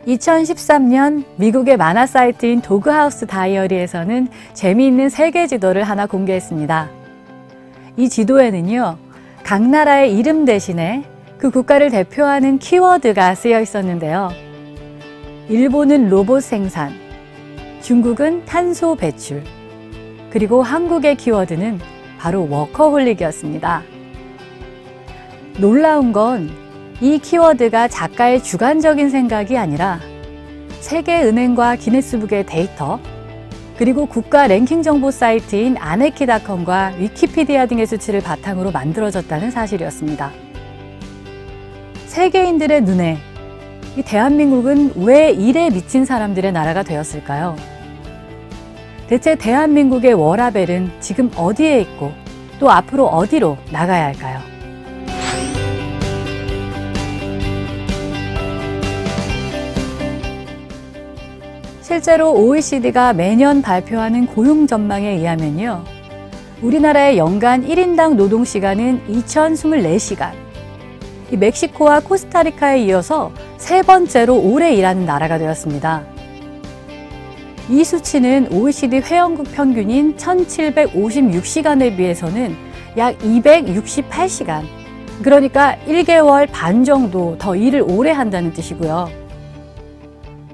2013년 미국의 만화 사이트인 도그하우스 다이어리에서는 재미있는 세계 지도를 하나 공개했습니다. 이 지도에는요, 각 나라의 이름 대신에 그 국가를 대표하는 키워드가 쓰여 있었는데요. 일본은 로봇 생산, 중국은 탄소 배출, 그리고 한국의 키워드는 바로 워커홀릭이었습니다. 놀라운 건 이 키워드가 작가의 주관적인 생각이 아니라 세계은행과 기네스북의 데이터, 그리고 국가 랭킹 정보 사이트인 아네키닷컴과 위키피디아 등의 수치를 바탕으로 만들어졌다는 사실이었습니다. 세계인들의 눈에 이 대한민국은 왜 일에 미친 사람들의 나라가 되었을까요? 대체 대한민국의 워라밸은 지금 어디에 있고 또 앞으로 어디로 나가야 할까요? 실제로 OECD가 매년 발표하는 고용 전망에 의하면요, 우리나라의 연간 1인당 노동시간은 2024시간, 멕시코와 코스타리카에 이어서 세 번째로 오래 일하는 나라가 되었습니다. 이 수치는 OECD 회원국 평균인 1756시간에 비해서는 약 268시간, 그러니까 1개월 반 정도 더 일을 오래 한다는 뜻이고요.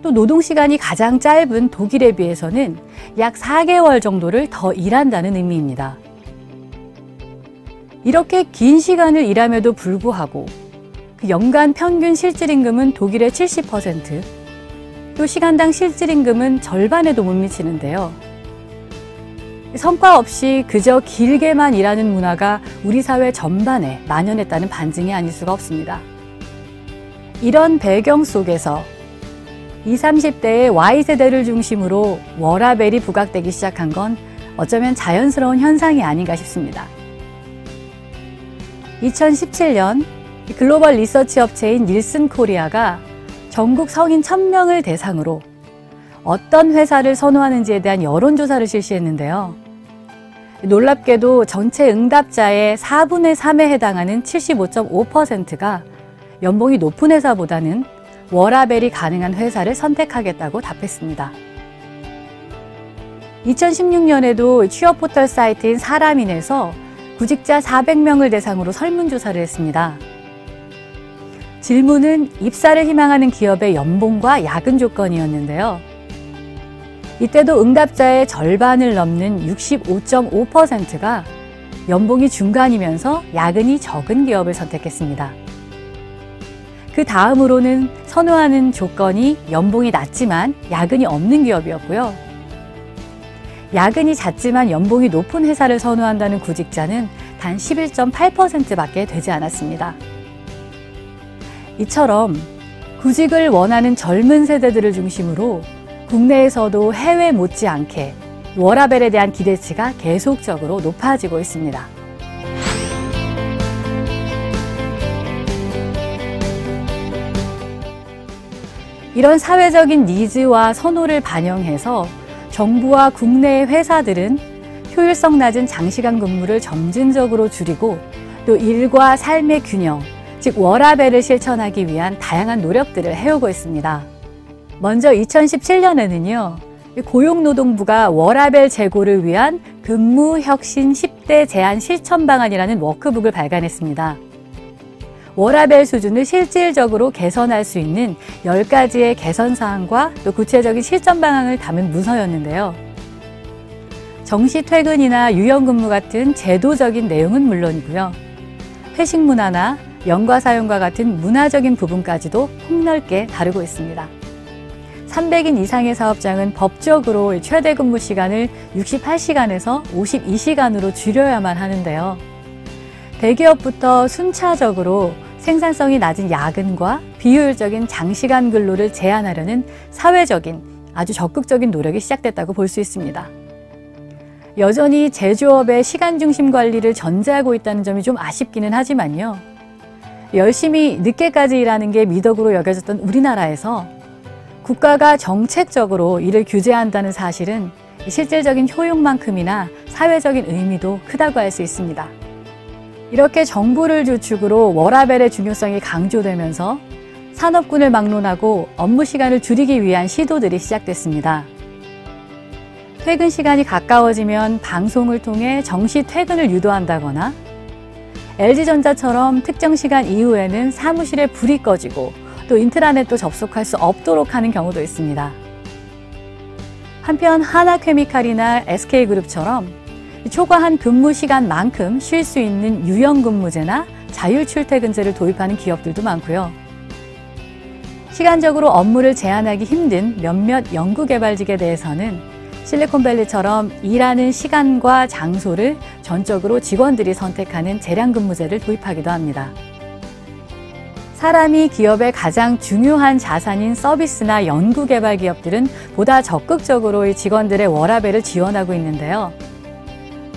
또 노동시간이 가장 짧은 독일에 비해서는 약 4개월 정도를 더 일한다는 의미입니다. 이렇게 긴 시간을 일함에도 불구하고 그 연간 평균 실질임금은 독일의 70%, 또 시간당 실질임금은 절반에도 못 미치는데요. 성과 없이 그저 길게만 일하는 문화가 우리 사회 전반에 만연했다는 반증이 아닐 수가 없습니다. 이런 배경 속에서 20, 30대의 Y세대를 중심으로 워라밸이 부각되기 시작한 건 어쩌면 자연스러운 현상이 아닌가 싶습니다. 2017년 글로벌 리서치 업체인 닐슨 코리아가 전국 성인 1000명을 대상으로 어떤 회사를 선호하는지에 대한 여론조사를 실시했는데요. 놀랍게도 전체 응답자의 4분의 3에 해당하는 75.5%가 연봉이 높은 회사보다는 워라밸이 가능한 회사를 선택하겠다고 답했습니다. 2016년에도 취업 포털 사이트인 사람인에서 구직자 400명을 대상으로 설문조사를 했습니다. 질문은 입사를 희망하는 기업의 연봉과 야근 조건이었는데요. 이때도 응답자의 절반을 넘는 65.5%가 연봉이 중간이면서 야근이 적은 기업을 선택했습니다. 그 다음으로는 선호하는 조건이 연봉이 낮지만 야근이 없는 기업이었고요. 야근이 잦지만 연봉이 높은 회사를 선호한다는 구직자는 단 11.8%밖에 되지 않았습니다. 이처럼 구직을 원하는 젊은 세대들을 중심으로 국내에서도 해외 못지않게 워라밸에 대한 기대치가 계속적으로 높아지고 있습니다. 이런 사회적인 니즈와 선호를 반영해서 정부와 국내의 회사들은 효율성 낮은 장시간 근무를 점진적으로 줄이고 또 일과 삶의 균형, 즉 워라밸을 실천하기 위한 다양한 노력들을 해오고 있습니다. 먼저 2017년에는요, 고용노동부가 워라밸 제고를 위한 근무혁신 10대 제안 실천 방안이라는 워크북을 발간했습니다. 워라밸 수준을 실질적으로 개선할 수 있는 10가지의 개선 사항과 또 구체적인 실천 방안을 담은 문서였는데요. 정시 퇴근이나 유연근무 같은 제도적인 내용은 물론이고요. 회식 문화나 연가 사용과 같은 문화적인 부분까지도 폭넓게 다루고 있습니다. 300인 이상의 사업장은 법적으로 최대 근무 시간을 68시간에서 52시간으로 줄여야만 하는데요. 대기업부터 순차적으로 생산성이 낮은 야근과 비효율적인 장시간 근로를 제한하려는 사회적인 아주 적극적인 노력이 시작됐다고 볼 수 있습니다. 여전히 제조업의 시간 중심 관리를 전제하고 있다는 점이 좀 아쉽기는 하지만요. 열심히 늦게까지 일하는 게 미덕으로 여겨졌던 우리나라에서 국가가 정책적으로 이를 규제한다는 사실은 실질적인 효용만큼이나 사회적인 의미도 크다고 할 수 있습니다. 이렇게 정부를 주축으로 워라밸의 중요성이 강조되면서 산업군을 막론하고 업무 시간을 줄이기 위한 시도들이 시작됐습니다. 퇴근 시간이 가까워지면 방송을 통해 정시 퇴근을 유도한다거나 LG전자처럼 특정 시간 이후에는 사무실에 불이 꺼지고 또 인트라넷도 접속할 수 없도록 하는 경우도 있습니다. 한편 하나케미칼이나 SK그룹처럼 초과한 근무 시간만큼 쉴 수 있는 유연근무제나 자율출퇴근제를 도입하는 기업들도 많고요. 시간적으로 업무를 제한하기 힘든 몇몇 연구개발직에 대해서는 실리콘밸리처럼 일하는 시간과 장소를 전적으로 직원들이 선택하는 재량근무제를 도입하기도 합니다. 사람이 기업의 가장 중요한 자산인 서비스나 연구개발 기업들은 보다 적극적으로 직원들의 워라밸을 지원하고 있는데요.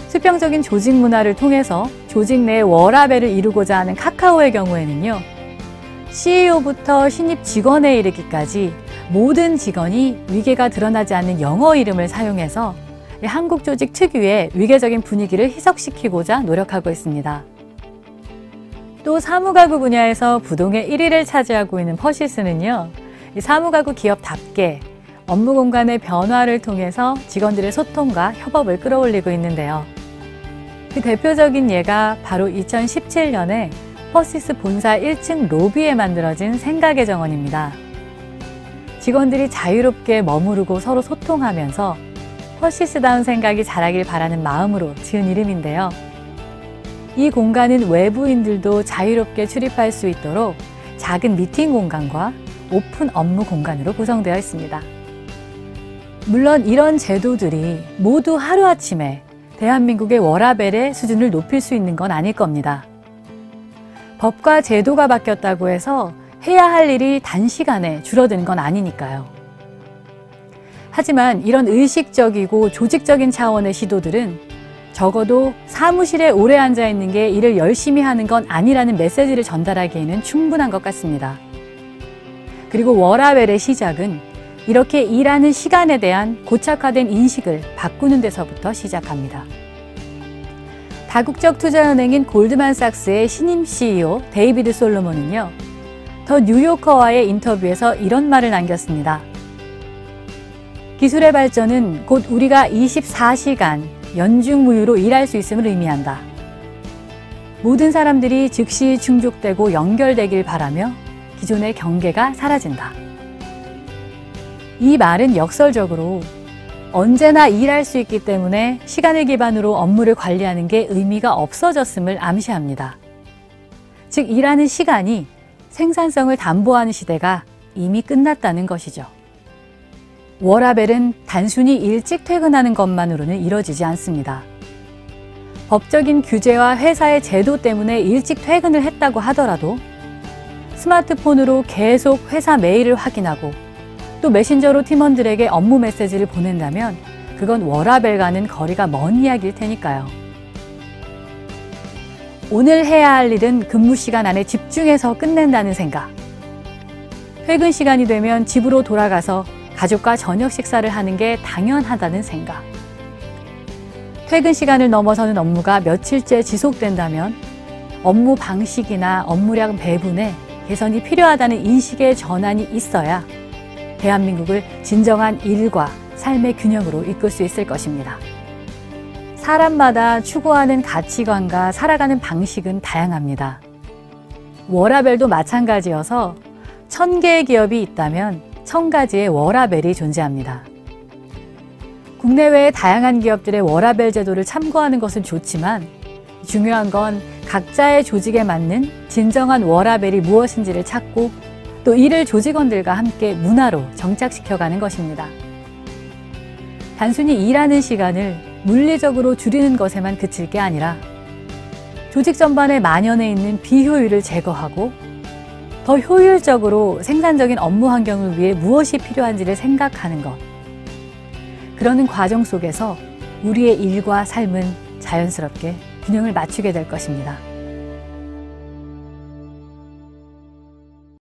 수평적인 조직 문화를 통해서 조직 내 워라밸을 이루고자 하는 카카오의 경우에는요, CEO부터 신입 직원에 이르기까지 모든 직원이 위계가 드러나지 않는 영어 이름을 사용해서 한국 조직 특유의 위계적인 분위기를 희석시키고자 노력하고 있습니다. 또 사무가구 분야에서 부동의 1위를 차지하고 있는 퍼시스는요, 사무가구 기업답게 업무 공간의 변화를 통해서 직원들의 소통과 협업을 끌어올리고 있는데요. 그 대표적인 예가 바로 2017년에 퍼시스 본사 1층 로비에 만들어진 생각의 정원입니다. 직원들이 자유롭게 머무르고 서로 소통하면서 퍼시스다운 생각이 자라길 바라는 마음으로 지은 이름인데요. 이 공간은 외부인들도 자유롭게 출입할 수 있도록 작은 미팅 공간과 오픈 업무 공간으로 구성되어 있습니다. 물론 이런 제도들이 모두 하루아침에 대한민국의 워라밸의 수준을 높일 수 있는 건 아닐 겁니다. 법과 제도가 바뀌었다고 해서 해야 할 일이 단시간에 줄어드는 건 아니니까요. 하지만 이런 의식적이고 조직적인 차원의 시도들은 적어도 사무실에 오래 앉아 있는 게 일을 열심히 하는 건 아니라는 메시지를 전달하기에는 충분한 것 같습니다. 그리고 워라밸의 시작은 이렇게 일하는 시간에 대한 고착화된 인식을 바꾸는 데서부터 시작합니다. 다국적 투자은행인 골드만삭스의 신임 CEO 데이비드 솔로몬은요, 더 뉴요커와의 인터뷰에서 이런 말을 남겼습니다. 기술의 발전은 곧 우리가 24시간 연중무휴로 일할 수 있음을 의미한다. 모든 사람들이 즉시 충족되고 연결되길 바라며 기존의 경계가 사라진다. 이 말은 역설적으로 언제나 일할 수 있기 때문에 시간을 기반으로 업무를 관리하는 게 의미가 없어졌음을 암시합니다. 즉, 일하는 시간이 생산성을 담보하는 시대가 이미 끝났다는 것이죠. 워라밸은 단순히 일찍 퇴근하는 것만으로는 이뤄지지 않습니다. 법적인 규제와 회사의 제도 때문에 일찍 퇴근을 했다고 하더라도 스마트폰으로 계속 회사 메일을 확인하고 또 메신저로 팀원들에게 업무 메시지를 보낸다면 그건 워라밸과는 거리가 먼 이야기일 테니까요. 오늘 해야 할 일은 근무 시간 안에 집중해서 끝낸다는 생각. 퇴근 시간이 되면 집으로 돌아가서 가족과 저녁 식사를 하는 게 당연하다는 생각. 퇴근 시간을 넘어서는 업무가 며칠째 지속된다면 업무 방식이나 업무량 배분에 개선이 필요하다는 인식의 전환이 있어야 대한민국을 진정한 일과 삶의 균형으로 이끌 수 있을 것입니다. 사람마다 추구하는 가치관과 살아가는 방식은 다양합니다. 워라밸도 마찬가지여서 1000개의 기업이 있다면 1000가지의 워라밸이 존재합니다. 국내외의 다양한 기업들의 워라밸 제도를 참고하는 것은 좋지만 중요한 건 각자의 조직에 맞는 진정한 워라밸이 무엇인지를 찾고 또 이를 조직원들과 함께 문화로 정착시켜가는 것입니다. 단순히 일하는 시간을 물리적으로 줄이는 것에만 그칠 게 아니라 조직 전반에 만연해 있는 비효율을 제거하고 더 효율적으로 생산적인 업무 환경을 위해 무엇이 필요한지를 생각하는 것. 그러는 과정 속에서 우리의 일과 삶은 자연스럽게 균형을 맞추게 될 것입니다.